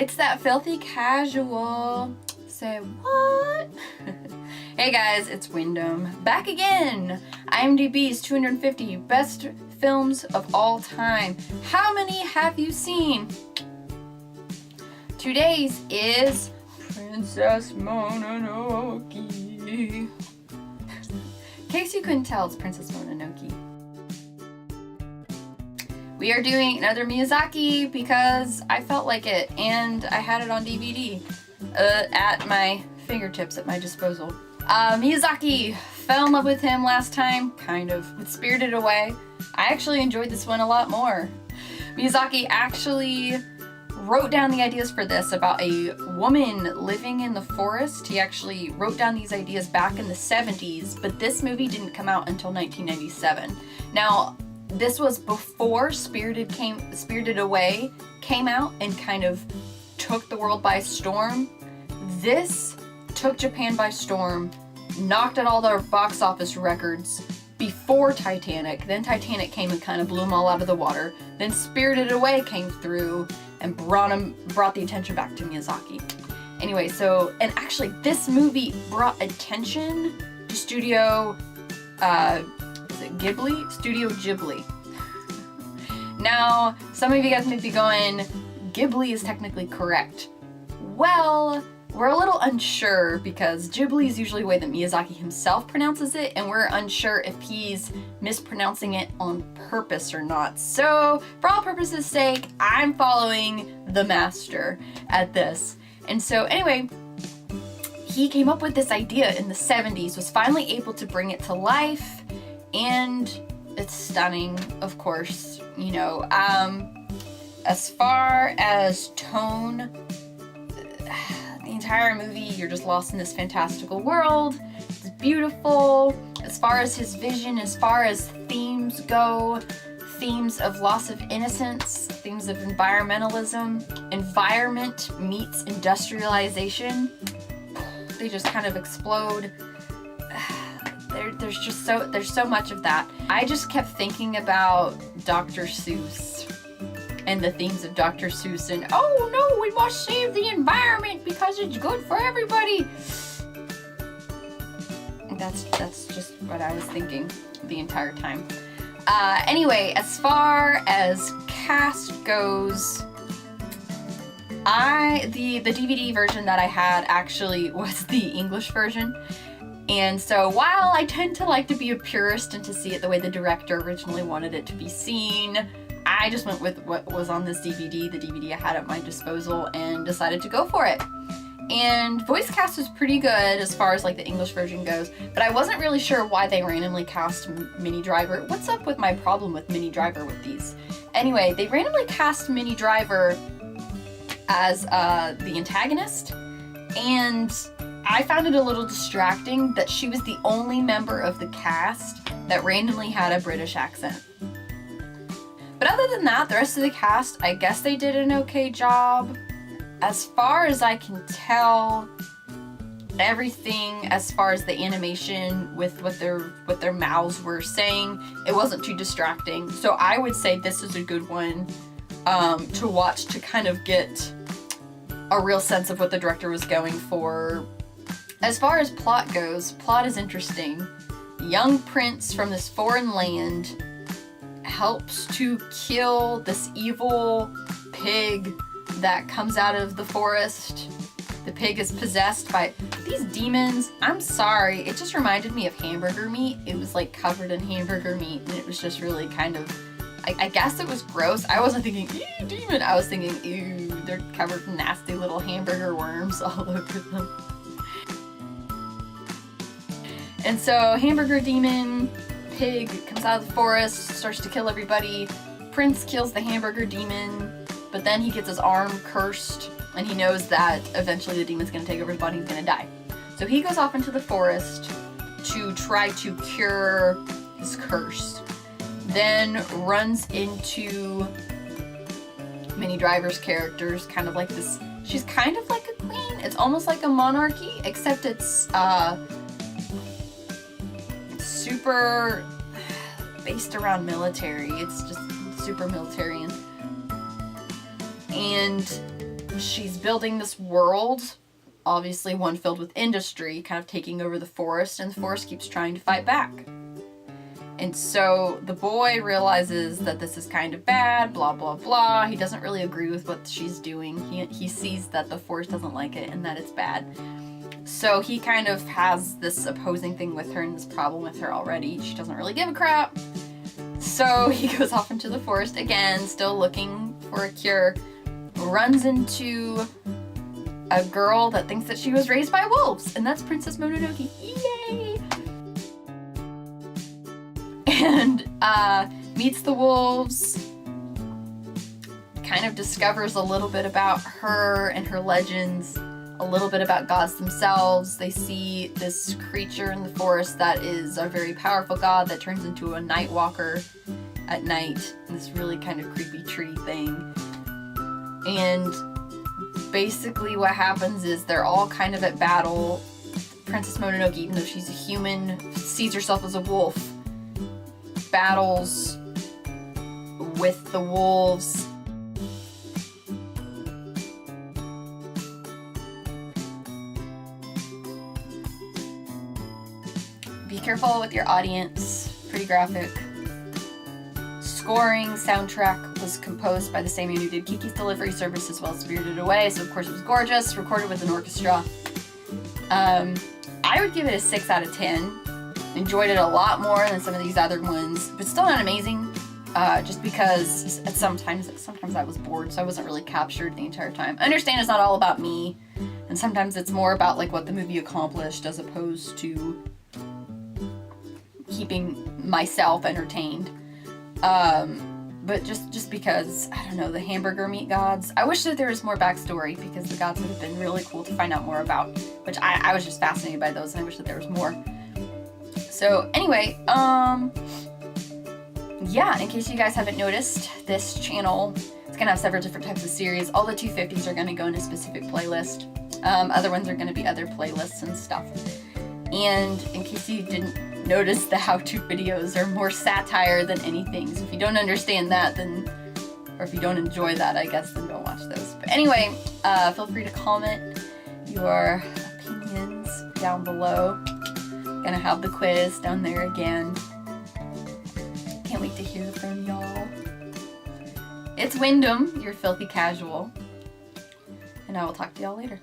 It's that filthy casual. Say what? Hey guys, it's Wyndham. Back again! IMDb's 250 best films of all time. How many have you seen? Today's is Princess Mononoke. In case you couldn't tell, it's Princess Mononoke. We are doing another Miyazaki because I felt like it and I had it on DVD at my fingertips, at my disposal. Miyazaki, fell in love with him last time, kind of, with Spirited Away. I actually enjoyed this one a lot more. Miyazaki actually wrote down the ideas for this about a woman living in the forest. He actually wrote down these ideas back in the 70s, but this movie didn't come out until 1997. Now, this was before Spirited Away came out and kind of took the world by storm. This took Japan by storm, knocked out all their box office records before Titanic. Then Titanic came and kind of blew them all out of the water. Then Spirited Away came through and brought the attention back to Miyazaki. Anyway, and actually this movie brought attention to Studio Ghibli. Now, some of you guys may be going, Ghibli is technically correct. Well, we're a little unsure because Ghibli is usually the way that Miyazaki himself pronounces it, and we're unsure if he's mispronouncing it on purpose or not. So, for all purposes' sake, I'm following the master at this. And so, anyway, he came up with this idea in the 70s, was finally able to bring it to life, and it's stunning, of course, you know. As far as tone, the entire movie, you're just lost in this fantastical world. It's beautiful. As far as his vision, as far as themes go, themes of loss of innocence, themes of environmentalism, environment meets industrialization, they just kind of explode. There's so much of that. I just kept thinking about Dr. Seuss and the themes of Dr. Seuss and, oh no, we must save the environment because it's good for everybody. That's just what I was thinking the entire time. Anyway, as far as cast goes, the DVD version that I had actually was the English version. And so while I tend to like to be a purist and to see it the way the director originally wanted it to be seen, I just went with what was on this DVD, the DVD I had at my disposal, and decided to go for it. And voice cast was pretty good as far as like the English version goes, but I wasn't really sure why they randomly cast Minnie Driver. What's up with my problem with Minnie Driver with these? Anyway, they randomly cast Minnie Driver as the antagonist, and I found it a little distracting that she was the only member of the cast that randomly had a British accent. But other than that, the rest of the cast, I guess they did an okay job. As far as I can tell, everything as far as the animation with what their mouths were saying, it wasn't too distracting. So I would say this is a good one to watch to kind of get a real sense of what the director was going for. As far as plot goes, plot is interesting. The young prince from this foreign land helps to kill this evil pig that comes out of the forest. The pig is possessed by these demons. I'm sorry, it just reminded me of hamburger meat. It was like covered in hamburger meat, and it was just really kind of, I guess it was gross. I wasn't thinking, ew, demon. I was thinking, ew, they're covered in nasty little hamburger worms all over them. And so, hamburger demon, pig comes out of the forest, starts to kill everybody. Prince kills the hamburger demon, but then he gets his arm cursed, and he knows that eventually the demon's gonna take over his body, he's gonna die. So he goes off into the forest to try to cure his curse. Then runs into Minnie Driver's characters, kind of like this, she's kind of like a queen. It's almost like a monarchy, except it's super based around military. It's just super militarian. And she's building this world, obviously one filled with industry, kind of taking over the forest, and the forest keeps trying to fight back. And so the boy realizes that this is kind of bad, blah, blah, blah. He doesn't really agree with what she's doing. He sees that the forest doesn't like it and that it's bad. So he kind of has this opposing thing with her and this problem with her already. She doesn't really give a crap. So he goes off into the forest again, still looking for a cure. Runs into a girl that thinks that she was raised by wolves, and that's Princess Mononoke. Yay! And meets the wolves, kind of discovers a little bit about her and her legends, a little bit about gods themselves. They see this creature in the forest that is a very powerful god that turns into a night walker at night, this really kind of creepy tree thing. And basically what happens is they're all kind of at battle. Princess Mononoke, even though she's a human, sees herself as a wolf, battles with the wolves. Be careful with your audience, pretty graphic. Scoring, soundtrack was composed by the same man who did Kiki's Delivery Service as well as Spirited Away, so of course it was gorgeous, recorded with an orchestra. I would give it a 6 out of 10. Enjoyed it a lot more than some of these other ones, but still not amazing, just because sometimes I was bored, so I wasn't really captured the entire time. I understand it's not all about me, and sometimes it's more about like what the movie accomplished as opposed to keeping myself entertained. But just because, I don't know, the hamburger meat gods, I wish that there was more backstory, because the gods would have been really cool to find out more about, which I was just fascinated by those, and I wish that there was more. So anyway, yeah, in case you guys haven't noticed, this channel is gonna have several different types of series. All the 250s are gonna go in a specific playlist. Other ones are gonna be other playlists and stuff. And in case you didn't notice, the how-to videos are more satire than anything. So if you don't understand that, then, or if you don't enjoy that, I guess, then don't watch those. But anyway, feel free to comment your opinions down below. Gonna have the quiz down there again. Can't wait to hear from y'all. It's Wyndham, your filthy casual. And I will talk to y'all later.